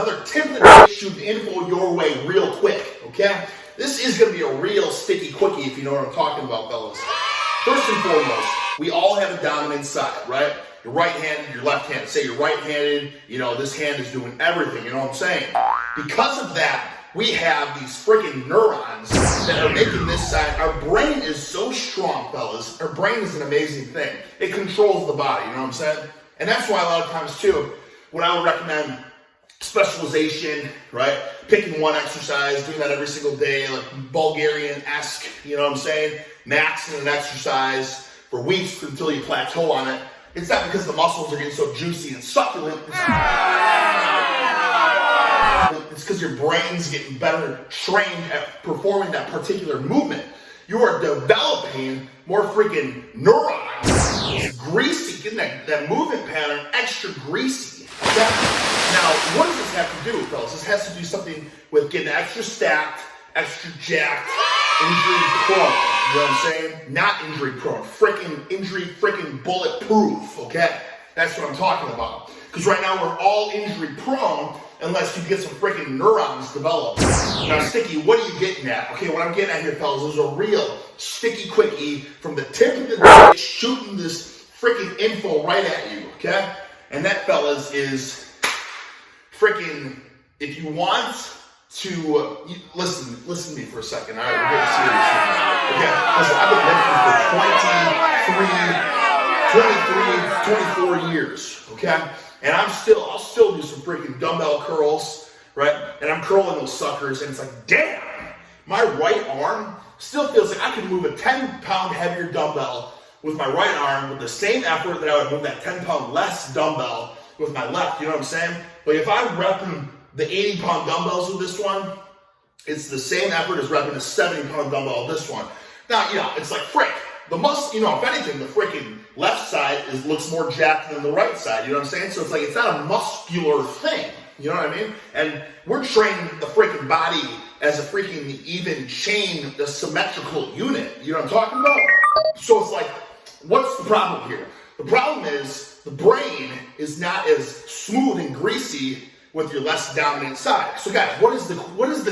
another tip of the day, shoot the info your way real quick, okay? This is going to be a real sticky quickie if you know what I'm talking about, fellas. First and foremost, we all have a dominant side, right? You're right-handed, you're left-handed. Say you're right-handed, this hand is doing everything, you know what I'm saying? Because of that, we have these freaking neurons that are making this side. Our brain is so strong, fellas. Our brain is an amazing thing. It controls the body, you know what I'm saying? And that's why a lot of times, too, what I would recommend, specialization, right? Picking one exercise, doing that every single day, like Bulgarian-esque, you know what I'm saying? Maxing an exercise for weeks until you plateau on it. It's not because the muscles are getting so juicy and succulent. It's because your brain's getting better trained at performing that particular movement. You are developing more freaking neurons. It's greasy, getting that movement pattern extra greasy. Okay? Now, what does this have to do, fellas? This has to do something with getting extra stacked, extra jacked, injury prone. You know what I'm saying? Not injury prone. Freaking bulletproof. Okay? That's what I'm talking about. Because right now we're all injury prone unless you get some freaking neurons developed. Now, Sticky, what are you getting at? Okay, what I'm getting at here, fellas, is a real sticky quickie from the tip of the day, shooting this freaking info right at you, okay? And that, fellas, is freaking, if you want to, listen to me for a second, all right? We're getting serious here. Okay, listen, I've been lifting for 24 years, okay? And I'll still do some freaking dumbbell curls, right? And I'm curling those suckers, and it's like, damn, my right arm still feels like I could move a 10-pound heavier dumbbell with my right arm with the same effort that I would move that 10-pound less dumbbell with my left, you know what I'm saying? But if I'm repping the 80-pound dumbbells with this one, it's the same effort as repping a 70-pound dumbbell with this one. Now, it's like, frick. The if anything, the freaking left side looks more jacked than the right side, you know what I'm saying? So it's like, it's not a muscular thing, you know what I mean? And we're training the freaking body as a freaking even chain, a symmetrical unit, you know what I'm talking about? So it's like, what's the problem here? The problem is the brain is not as smooth and greasy with your less dominant side. So guys, what is the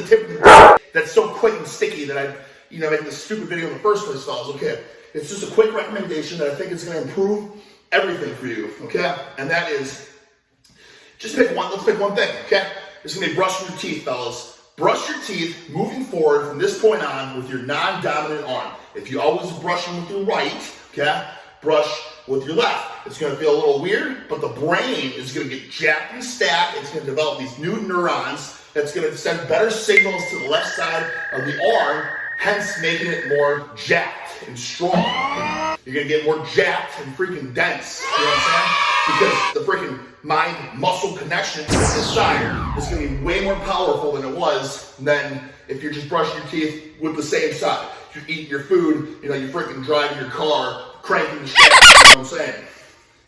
tip of the day that's so quick and sticky that I make this stupid video in the first place, fellas? Okay. It's just a quick recommendation that I think is going to improve everything for you, okay? And that is, just pick one. Let's pick one thing, okay? It's going to be brushing your teeth, fellas. Brush your teeth moving forward from this point on with your non-dominant arm. If you always brushing with your right, okay, brush with your left. It's going to feel a little weird, but the brain is going to get jacked and stacked. It's going to develop these new neurons that's going to send better signals to the left side of the arm, hence making it more jacked and strong. And you're gonna get more jacked and freaking dense, you know what I'm saying? Because the freaking mind-muscle connection to this side is gonna be way more powerful than it was than if you're just brushing your teeth with the same side. You're eating your food, you're freaking driving your car, cranking the shit, you know what I'm saying?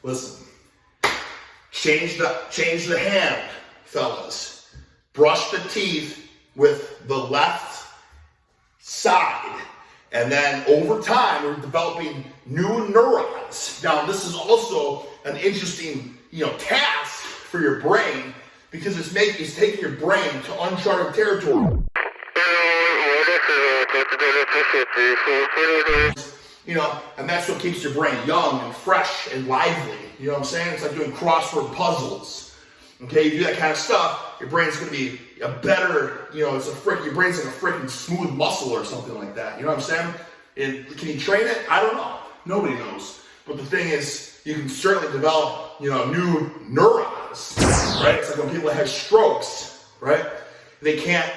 Listen, change the hand, fellas. Brush the teeth with the left side. And then over time, we're developing new neurons. Now, this is also an interesting, task for your brain because it's taking your brain to uncharted territory. And that's what keeps your brain young and fresh and lively. You know what I'm saying? It's like doing crossword puzzles. Okay, you do that kind of stuff, your brain's going to be a better, your brain's like a freaking smooth muscle or something like that. You know what I'm saying? And can you train it? I don't know. Nobody knows. But the thing is, you can certainly develop, new neurons, right? It's like when people have strokes, right? They can't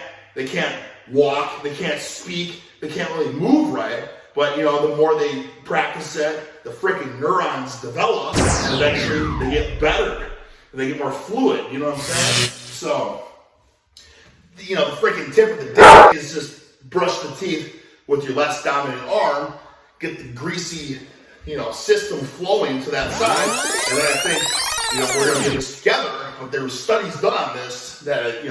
walk, they can't speak, they can't really move right. But, the more they practice it, the freaking neurons develop, and eventually they get better. They get more fluid, you know what I'm saying? So, the freaking tip of the day is just brush the teeth with your less dominant arm, get the greasy, system flowing to that side, and then I think, we're going to get this together, but there were studies done on this that,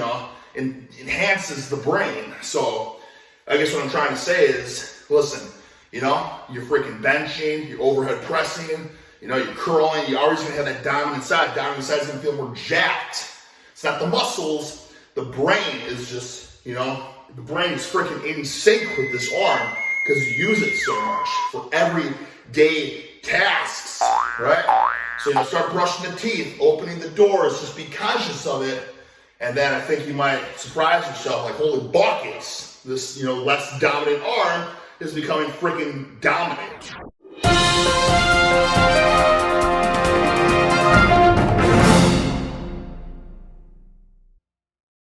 enhances the brain. So, I guess what I'm trying to say is, listen, you're freaking benching, you're overhead pressing, you're curling, you're always going to have that dominant side. Dominant side is going to feel more jacked. It's not the muscles. The brain is just, the brain is freaking in sync with this arm because you use it so much for everyday tasks, right? So start brushing the teeth, opening the doors, just be conscious of it. And then I think you might surprise yourself, like, holy buckets, this, less dominant arm is becoming freaking dominant.